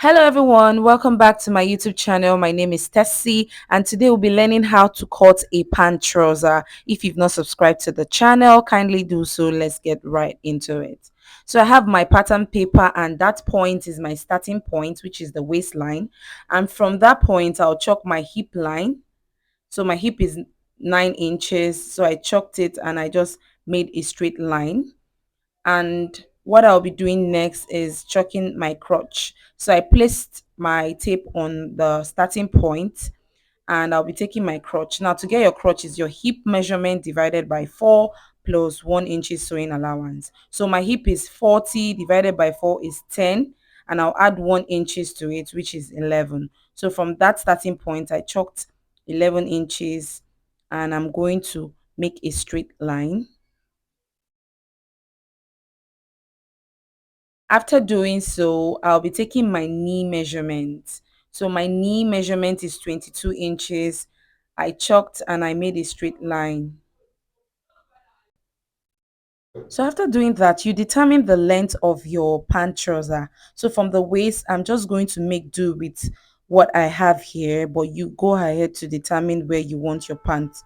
Hello everyone, welcome back to my YouTube channel. My name is Tessie and today we'll be learning how to cut a pant trouser. If you've not subscribed to the channel, kindly do so. Let's get right into it. So I have my pattern paper and that point is my starting point, which is the waistline. And from that point, I'll chalk my hip line. So my hip is 9 inches. So I chalked it and I just made a straight line. And what I'll be doing next is chalking my crotch. So I placed my tape on the starting point and I'll be taking my crotch. Now to get your crotch is your hip measurement divided by 4 plus 1 inches sewing allowance. So my hip is 40 divided by 4 is 10 and I'll add 1 inches to it, which is 11. So from that starting point I chalked 11 inches and I'm going to make a straight line. After doing so, I'll be taking my knee measurement. So my knee measurement is 22 inches. I chalked and I made a straight line. So after doing that, you determine the length of your pant trouser. So from the waist, I'm just going to make do with what I have here, but you go ahead to determine where you want your pants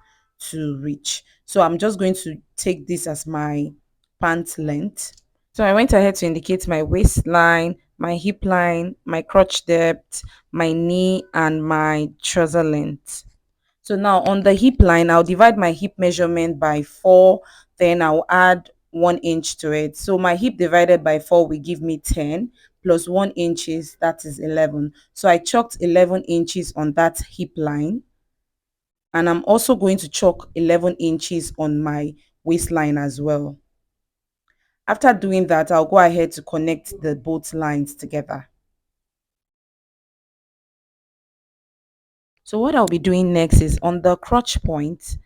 to reach. So I'm just going to take this as my pant length. So I went ahead to indicate my waistline, my hip line, my crotch depth, my knee, and my trouser length. So now on the hip line, I'll divide my hip measurement by 4, then I'll add 1 inch to it. So my hip divided by 4 will give me 10 plus 1 inches, that is 11. So I chalked 11 inches on that hip line. And I'm also going to chalk 11 inches on my waistline as well. After doing that, I'll go ahead to connect the both lines together. So what I'll be doing next is on the crotch point,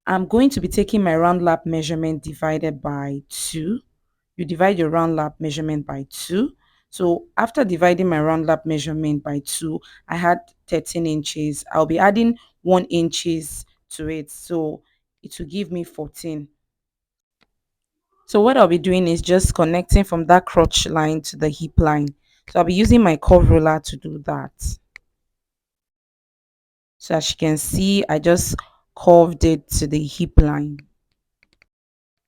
I'm going to be taking my round lap measurement divided by 2. You divide your round lap measurement by 2. So after dividing my round lap measurement by 2, I had 13 inches. I'll be adding 1 inches to it. So it will give me 14. So what I'll be doing is just connecting from that crotch line to the hip line. So I'll be using my curve ruler to do that. So as you can see, I just curved it to the hip line.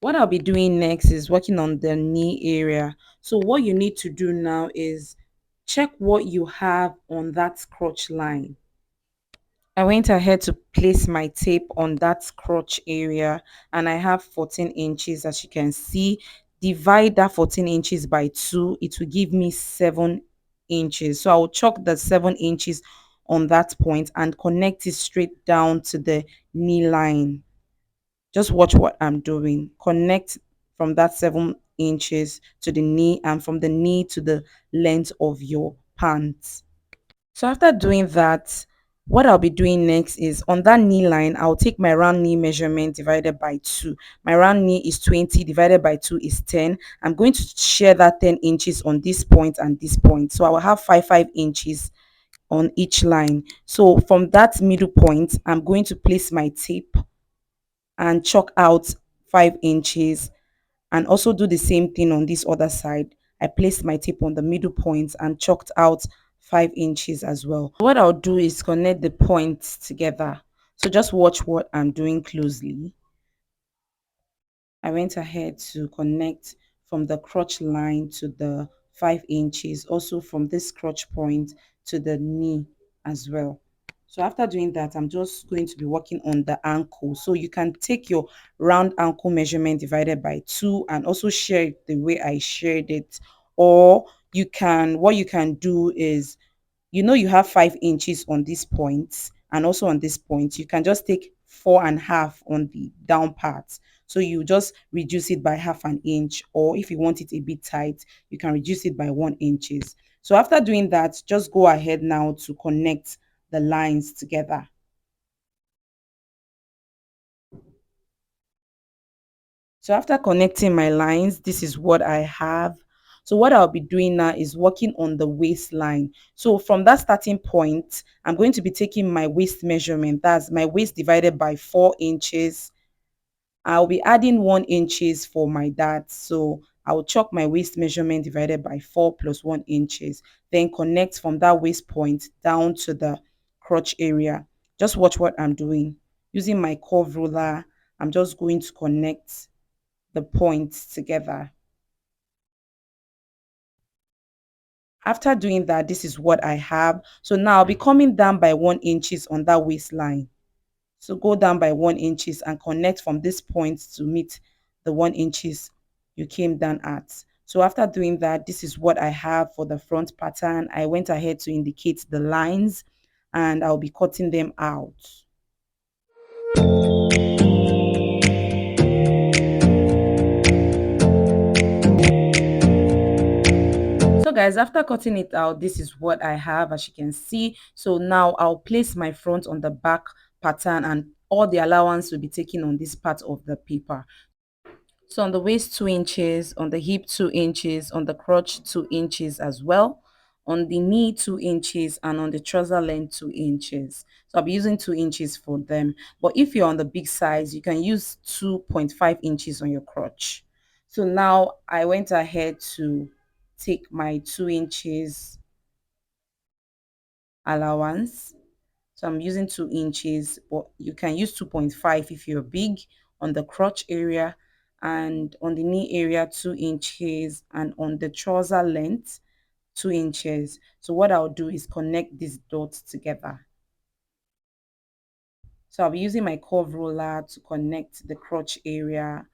What I'll be doing next is working on the knee area. So what you need to do now is check what you have on that crotch line. I went ahead to place my tape on that crotch area and I have 14 inches. As you can see, divide that 14 inches by 2, it will give me 7 inches. So I will chalk the 7 inches on that point and connect it straight down to the knee line. Just watch what I'm doing. Connect from that 7 inches to the knee and from the knee to the length of your pants. So after doing that, what I'll be doing next is on that knee line, I'll take my round knee measurement divided by 2. My round knee is 20 divided by 2 is 10. I'm going to share that 10 inches on this point and this point. So I will have 5 inches on each line. So from that middle point, I'm going to place my tape and chalk out 5 inches and also do the same thing on this other side. I placed my tape on the middle point and chalked out 5 inches as well. What I'll do is connect the points together. So just watch what I'm doing closely. I went ahead to connect from the crotch line to the 5 inches, also from this crotch point to the knee as well. So after doing that, I'm just going to be working on the ankle. So you can take your round ankle measurement divided by 2 and also share it the way I shared it. Or what you can do is, you have 5 inches on this point and also on this point. You can just take 4.5 on the down part. So you just reduce it by half an inch, or if you want it a bit tight, you can reduce it by 1 inches. So after doing that, just go ahead now to connect the lines together. So after connecting my lines, this is what I have. So what I'll be doing now is working on the waistline. So from that starting point, I'm going to be taking my waist measurement. That's my waist divided by 4 inches. I'll be adding 1 inches for my dart. So I will chalk my waist measurement divided by 4 plus 1 inches, then connect from that waist point down to the crotch area. Just watch what I'm doing. Using my curve ruler, I'm just going to connect the points together. After doing that, this is what I have. So now I'll be coming down by 1 inches on that waistline. So go down by 1 inches and connect from this point to meet the 1 inches you came down at. So after doing that, this is what I have for the front pattern. I went ahead to indicate the lines and I'll be cutting them out. So guys, after cutting it out, this is what I have, as you can see. So now I'll place my front on the back pattern and all the allowance will be taken on this part of the paper. So on the waist 2 inches, on the hip 2 inches, on the crotch 2 inches as well, on the knee 2 inches, and on the trouser length 2 inches. So I'll be using 2 inches for them. But if you're on the big size, you can use 2.5 inches on your crotch. So now I went ahead to take my 2 inches allowance. So I'm using 2 inches, but you can use 2.5 if you're big on the crotch area, and on the knee area 2 inches, and on the trouser length 2 inches. So what I'll do is connect these dots together. So I'll be using my curve roller to connect the crotch area.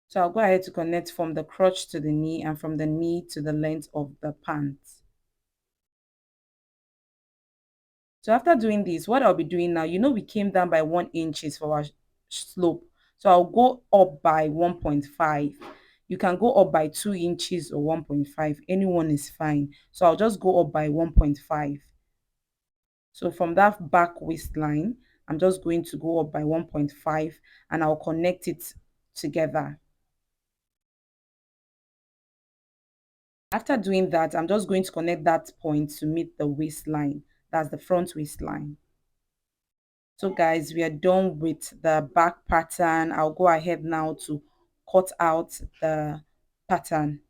So I'll go ahead to connect from the crotch to the knee and from the knee to the length of the pants. So after doing this, what I'll be doing now, we came down by 1 inches for our slope. So I'll go up by 1.5. You can go up by 2 inches or 1.5. Anyone is fine. So I'll just go up by 1.5. So from that back waistline, I'm just going to go up by 1.5 and I'll connect it together. After doing that, I'm just going to connect that point to meet the waistline. That's the front waistline. So guys, we are done with the back pattern. I'll go ahead now to cut out the pattern.